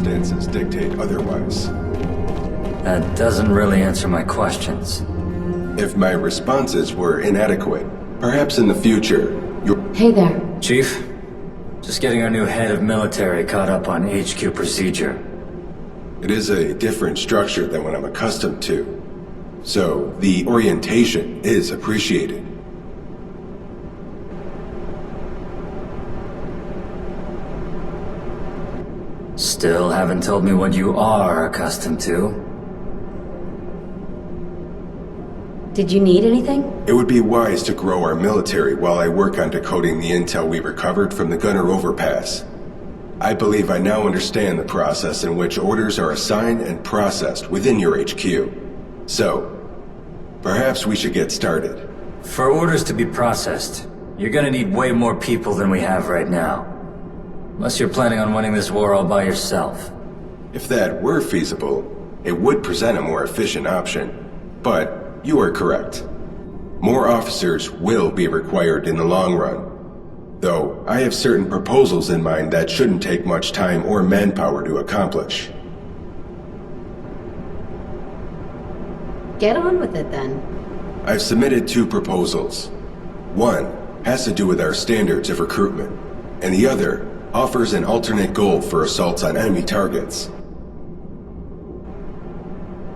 circumstances dictate otherwise. That doesn't really answer my questions. If my responses were inadequate, perhaps in the future, Hey there. Chief, just getting our new head of military caught up on HQ procedure. It is a different structure than what I'm accustomed to. So, the orientation is appreciated. Still haven't told me what you are accustomed to. Did you need anything? It would be wise to grow our military while I work on decoding the intel we recovered from the Gunner Overpass. I believe I now understand the process in which orders are assigned and processed within your HQ. So, perhaps we should get started. For orders to be processed, you're gonna need way more people than we have right now. Unless you're planning on winning this war all by yourself. If that were feasible, it would present a more efficient option. But you are correct. More officers will be required in the long run. Though, I have certain proposals in mind that shouldn't take much time or manpower to accomplish. Get on with it then. I've submitted 2 proposals. One has to do with our standards of recruitment, and the other offers an alternate goal for assaults on enemy targets.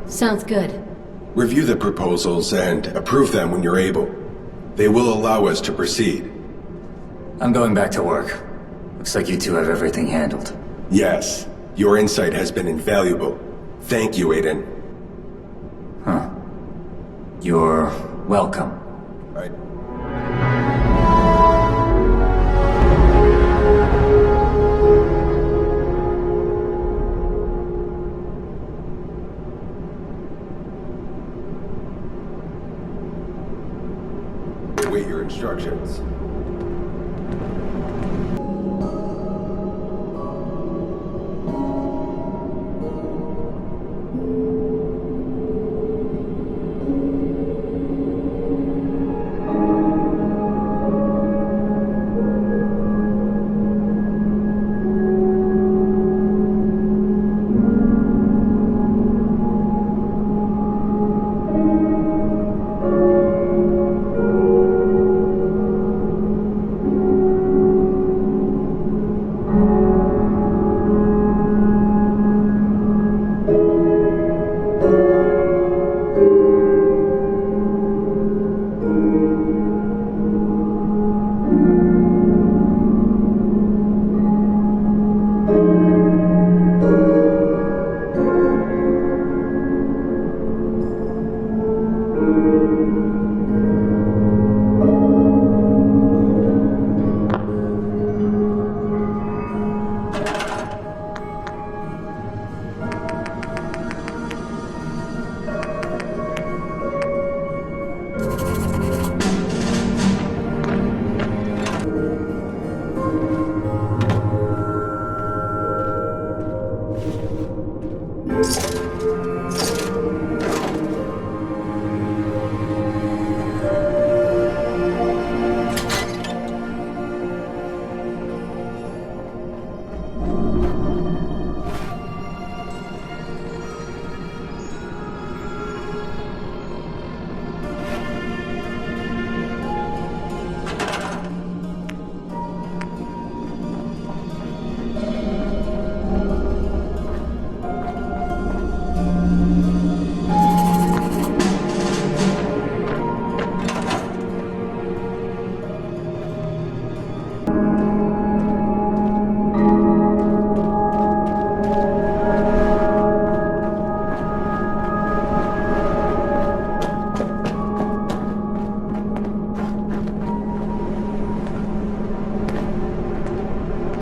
Sounds good. Review the proposals and approve them when you're able. They will allow us to proceed. I'm going back to work. Looks like you two have everything handled. Yes, your insight has been invaluable. Thank you, Aiden. Huh. You're welcome. Await your instructions.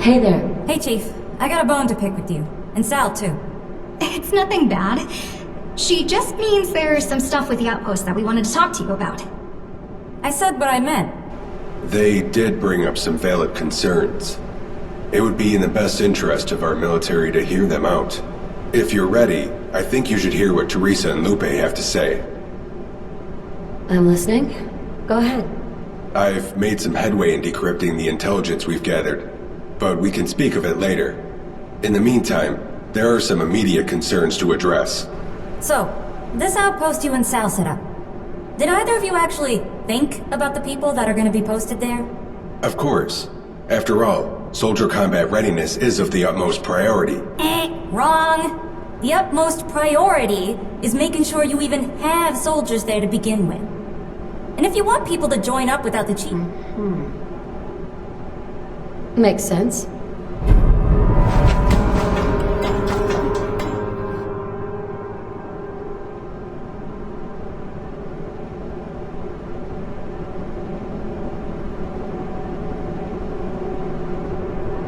Hey there. Hey, Chief. I got a bone to pick with you. And Sal, too. It's nothing bad. She just means there's some stuff with the outpost that we wanted to talk to you about. I said what I meant. They did bring up some valid concerns. It would be in the best interest of our military to hear them out. If you're ready, I think you should hear what Theresa and Lupe have to say. I'm listening. Go ahead. I've made some headway in decrypting the intelligence we've gathered, but we can speak of it later. In the meantime, there are some immediate concerns to address. So, this outpost you and Sal set up. Did either of you actually think about the people that are going to be posted there? Of course. After all, soldier combat readiness is of the utmost priority. Wrong. The utmost priority is making sure you even have soldiers there to begin with. And if you want people to join up without the chief... Makes sense.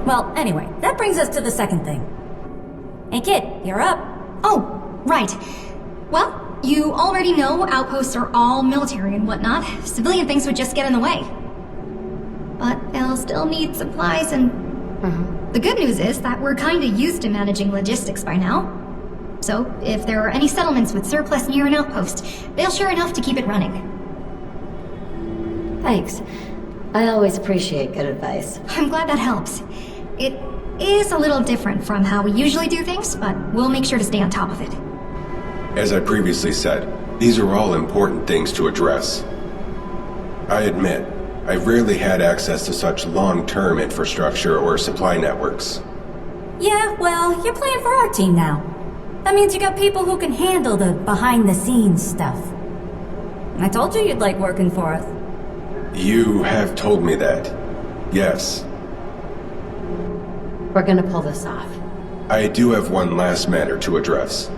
Well, anyway, that brings us to the second thing. Hey kid, you're up. Oh, right. Well, you already know outposts are all military and whatnot. Civilian things would just get in the way. But they'll still need supplies and... The good news is that we're kinda used to managing logistics by now. So, if there are any settlements with surplus near an outpost, they'll share enough to keep it running. Thanks. I always appreciate good advice. I'm glad that helps. It is a little different from how we usually do things, but we'll make sure to stay on top of it. As I previously said, these are all important things to address. I admit, I rarely had access to such long-term infrastructure or supply networks. Yeah, well, you're playing for our team now. That means you got people who can handle the behind-the-scenes stuff. I told you you'd like working for us. You have told me that. Yes. We're gonna pull this off. I do have one last matter to address.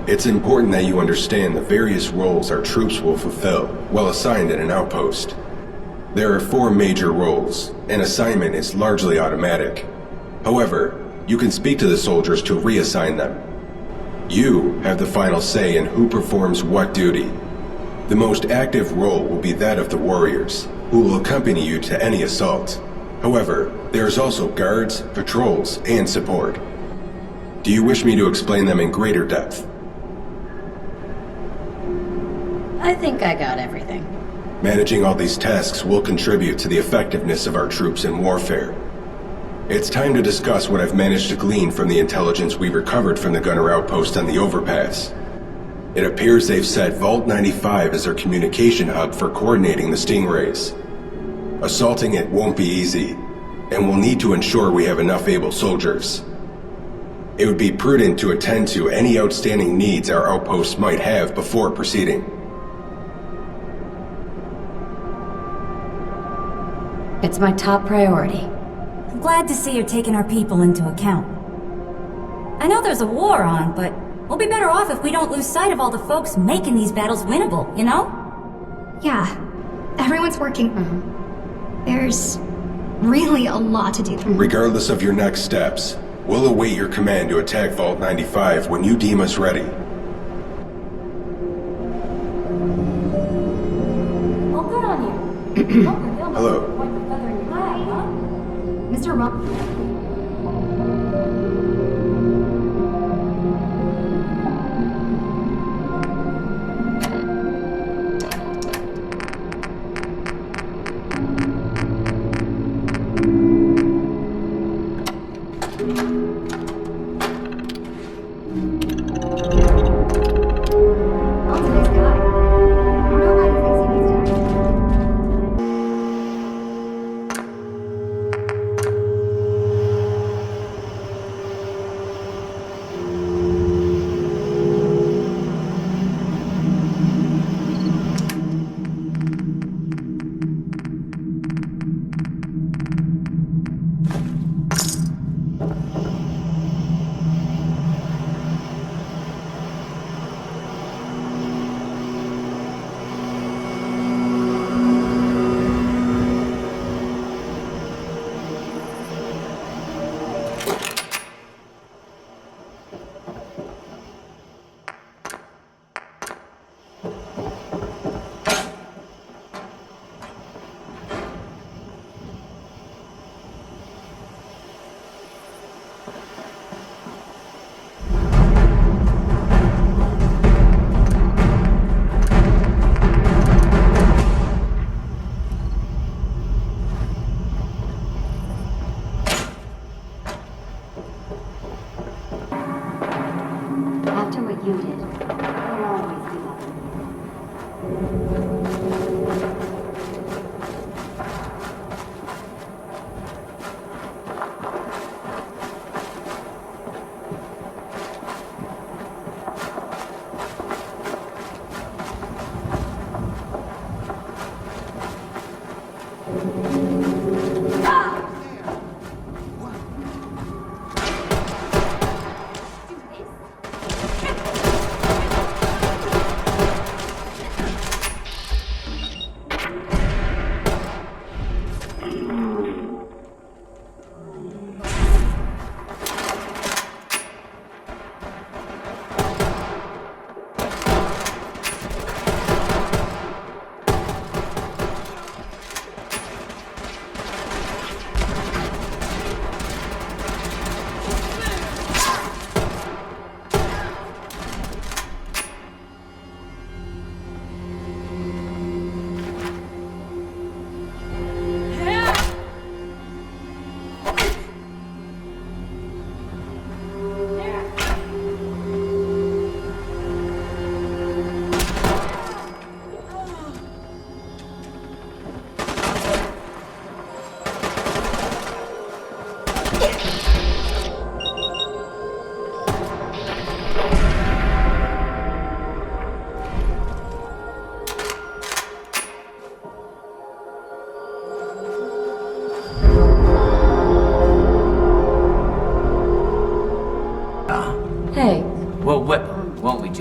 It's important that you understand the various roles our troops will fulfill while assigned at an outpost. There are 4 major roles, and assignment is largely automatic. However, you can speak to the soldiers to reassign them. You have the final say in who performs what duty. The most active role will be that of the warriors, who will accompany you to any assault. However, there is also guards, patrols, and support. Do you wish me to explain them in greater depth? I think I got everything. Managing all these tasks will contribute to the effectiveness of our troops in warfare. It's time to discuss what I've managed to glean from the intelligence we recovered from the gunner outpost on the overpass. It appears they've set Vault 95 as their communication hub for coordinating the stingrays. Assaulting it won't be easy, and we'll need to ensure we have enough able soldiers. It would be prudent to attend to any outstanding needs our outposts might have before proceeding. It's my top priority. I'm glad to see you're taking our people into account. I know there's a war on, but we'll be better off if we don't lose sight of all the folks making these battles winnable, you know? Yeah, everyone's working. There's really a lot to do. Regardless of your next steps, we'll await your command to attack Vault 95 when you deem us ready. Well, good on you. Hello. Mr. Rump.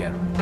General.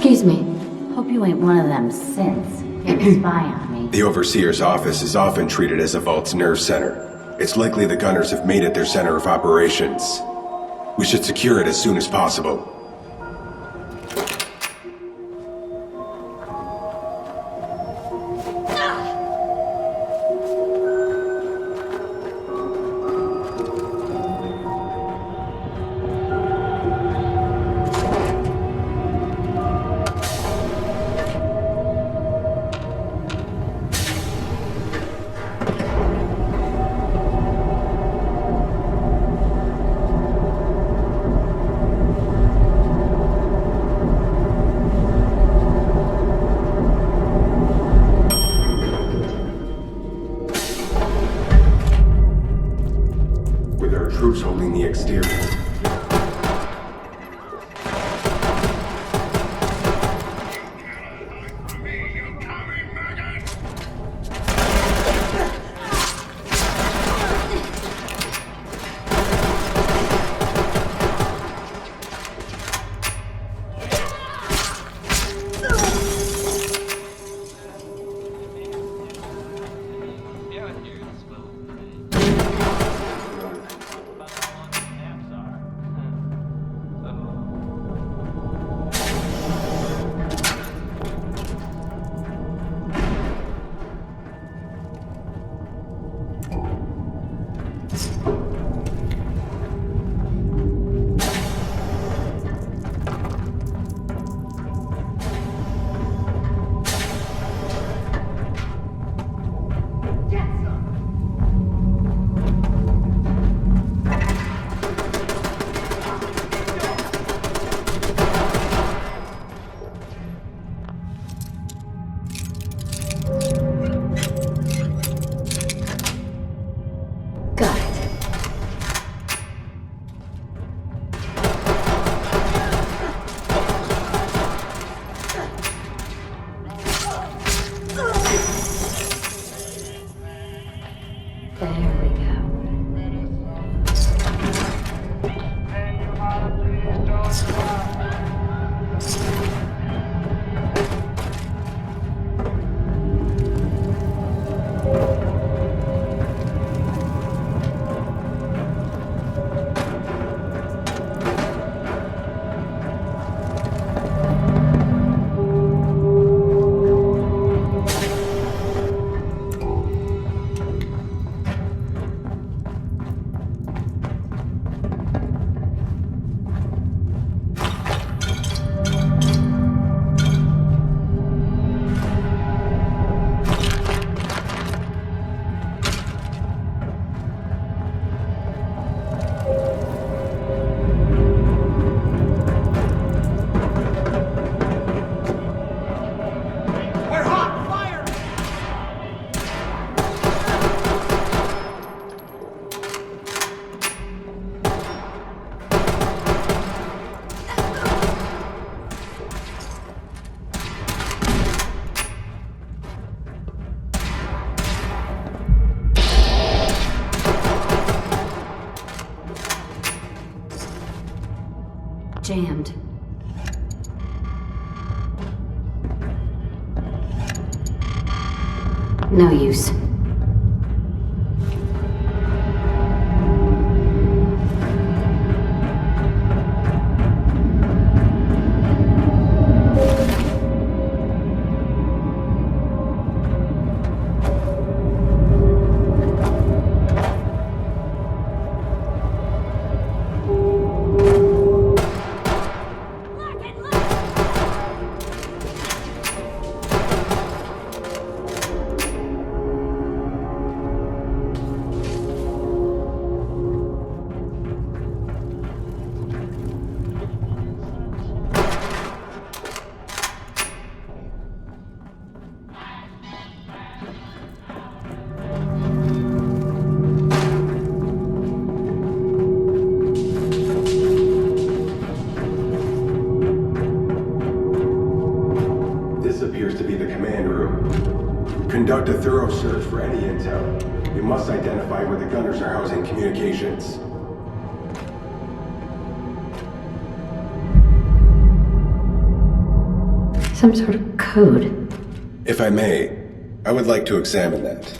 Excuse me. Hope you ain't one of them synths. Can't spy on me. The Overseer's office is often treated as a Vault's nerve center. It's likely the Gunners have made it their center of operations. We should secure it as soon as possible. Troops holding the exterior. jammed. No use. Conduct a thorough search for any intel. You must identify where the gunners are housing communications. Some sort of code. If I may, I would like to examine that.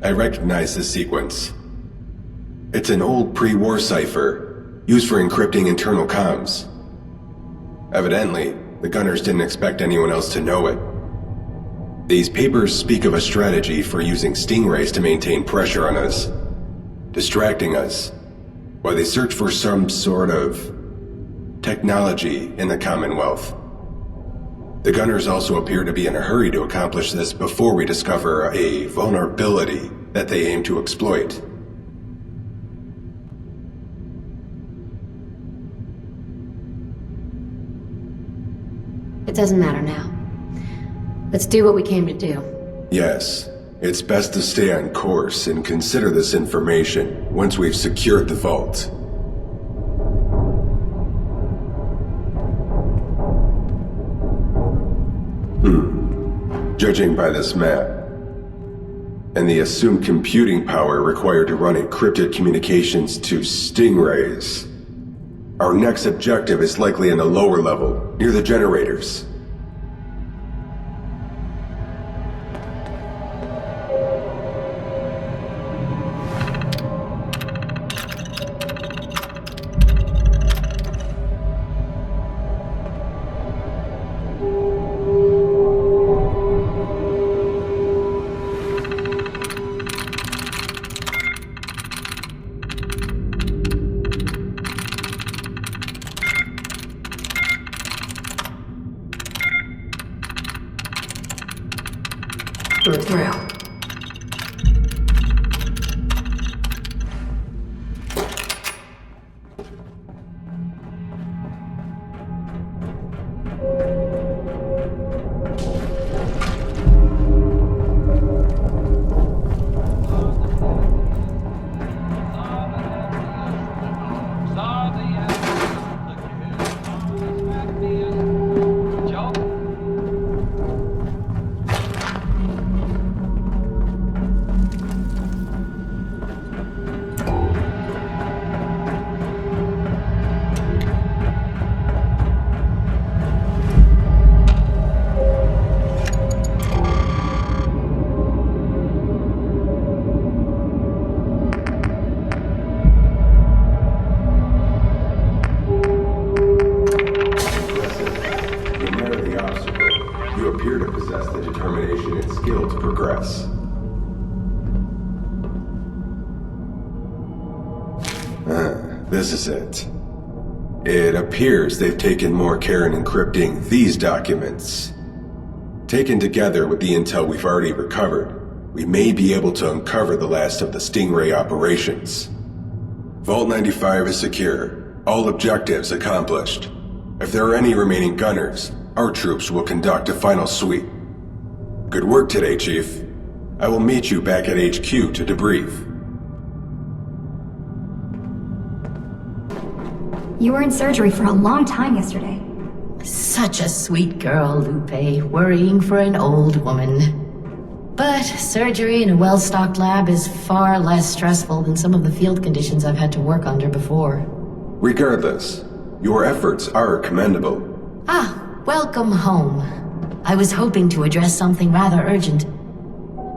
I recognize this sequence. It's an old pre-war cipher, used for encrypting internal comms. Evidently, the gunners didn't expect anyone else to know it. These papers speak of a strategy for using stingrays to maintain pressure on us, distracting us, while they search for some sort of technology in the Commonwealth. The gunners also appear to be in a hurry to accomplish this before we discover a vulnerability that they aim to exploit. It doesn't matter now. Let's do what we came to do. Yes, it's best to stay on course and consider this information once we've secured the vault. Judging by this map, and the assumed computing power required to run encrypted communications to stingrays, our next objective is likely in the lower level, near the generators. We're through. This is it. It appears they've taken more care in encrypting these documents. Taken together with the intel we've already recovered, we may be able to uncover the last of the Stingray operations. Vault 95 is secure. All objectives accomplished. If there are any remaining gunners, our troops will conduct a final sweep. Good work today, Chief. I will meet you back at HQ to debrief. You were in surgery for a long time yesterday. Such a sweet girl, Lupe, worrying for an old woman. But surgery in a well-stocked lab is far less stressful than some of the field conditions I've had to work under before. Regardless, your efforts are commendable. Ah, welcome home. I was hoping to address something rather urgent.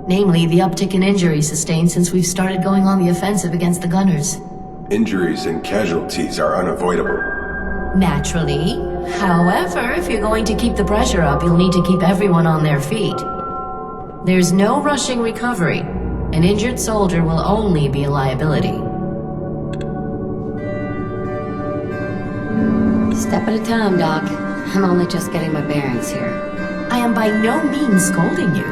Namely, the uptick in injuries sustained since we've started going on the offensive against the gunners. Injuries and casualties are unavoidable. Naturally. However, if you're going to keep the pressure up, you'll need to keep everyone on their feet. There's no rushing recovery. An injured soldier will only be a liability. Step at a time, Doc. I'm only just getting my bearings here. I am by no means scolding you.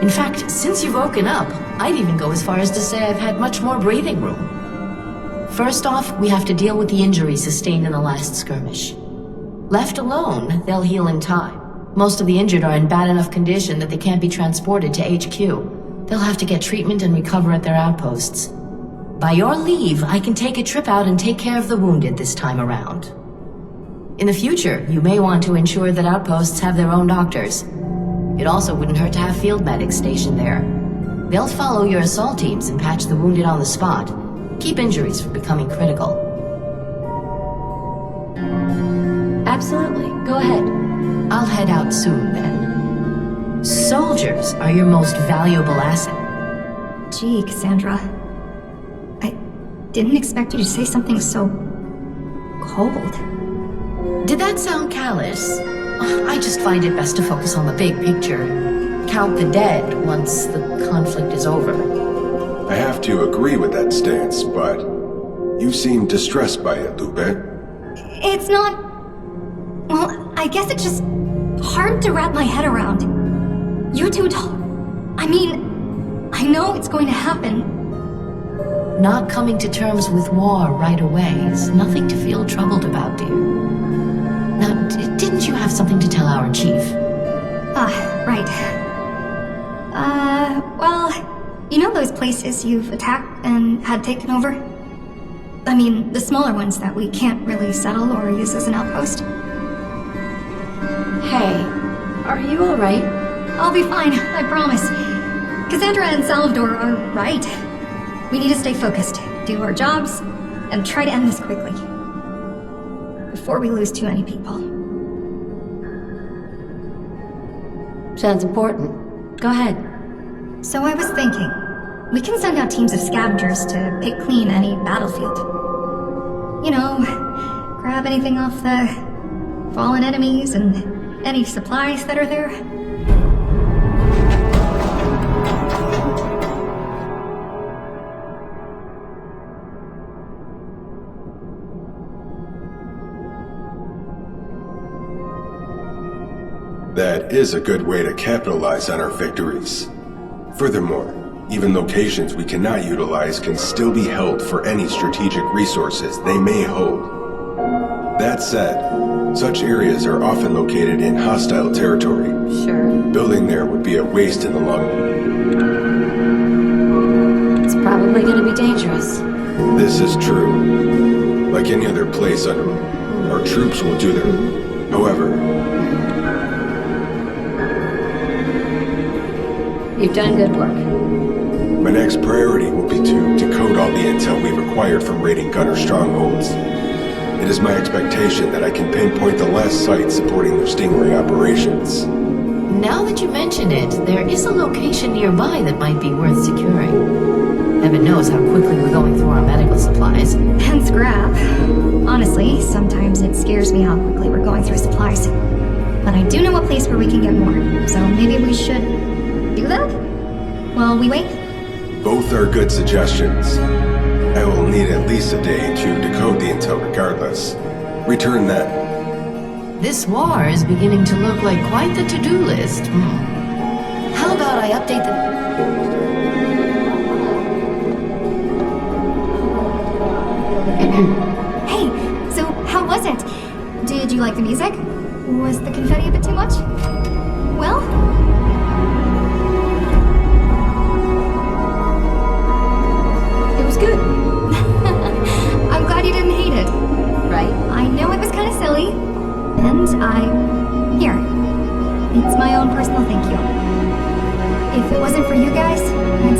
In fact, since you've woken up, I'd even go as far as to say I've had much more breathing room. First off, we have to deal with the injuries sustained in the last skirmish. Left alone, they'll heal in time. Most of the injured are in bad enough condition that they can't be transported to HQ. They'll have to get treatment and recover at their outposts. By your leave, I can take a trip out and take care of the wounded this time around. In the future, you may want to ensure that outposts have their own doctors. It also wouldn't hurt to have field medics stationed there. They'll follow your assault teams and patch the wounded on the spot. Keep injuries from becoming critical. Absolutely. Go ahead. I'll head out soon, then. Soldiers are your most valuable asset. Gee, Cassandra. I didn't expect you to say something so cold. Did that sound callous? I just find it best to focus on the big picture. Count the dead once the conflict is over. I have to agree with that stance, but you seem distressed by it, Lupe. It's not... Well, I guess it's just hard to wrap my head around. You two I mean, I know it's going to happen. Not coming to terms with war right away is nothing to feel troubled about, dear. Now, didn't you have something to tell our chief? Right. Well, you know those places you've attacked and had taken over? I mean, the smaller ones that we can't really settle or use as an outpost? Hey, are you alright? I'll be fine, I promise. Cassandra and Salvador are right. We need to stay focused, do our jobs, and try to end this quickly. Before we lose too many people. Sounds important. Go ahead. So I was thinking, we can send out teams of scavengers to pick clean any battlefield. You know, grab anything off the fallen enemies and any supplies that are there. That is a good way to capitalize on our victories. Furthermore, even locations we cannot utilize can still be held for any strategic resources they may hold. That said, such areas are often located in hostile territory. Sure. Building there would be a waste in the long run. It's probably gonna be dangerous. This is true. Like any other place under our troops will do their... However, You've done good work. my next priority will be to decode all the intel we required from raiding gunner strongholds. It is my expectation that I can pinpoint the last site supporting their Stingray operations. Now that you mention it, there is a location nearby that might be worth securing. Heaven knows how quickly we're going through our medical supplies. And scrap. Honestly, sometimes it scares me how quickly we're going through supplies. But I do know a place where we can get more, so maybe we should do that? While we wait? Both are good suggestions. I will need at least a day to decode the intel regardless. Return then. This war is beginning to look like quite the to-do list. How about I update the... Hey, so how was it? Did you like the music? Was the confetti a bit too much? Well? It was good. I'm glad you didn't hate it. Right? I know it was kind of silly. And Here. It's my own personal thank you. If it wasn't for you guys, I'd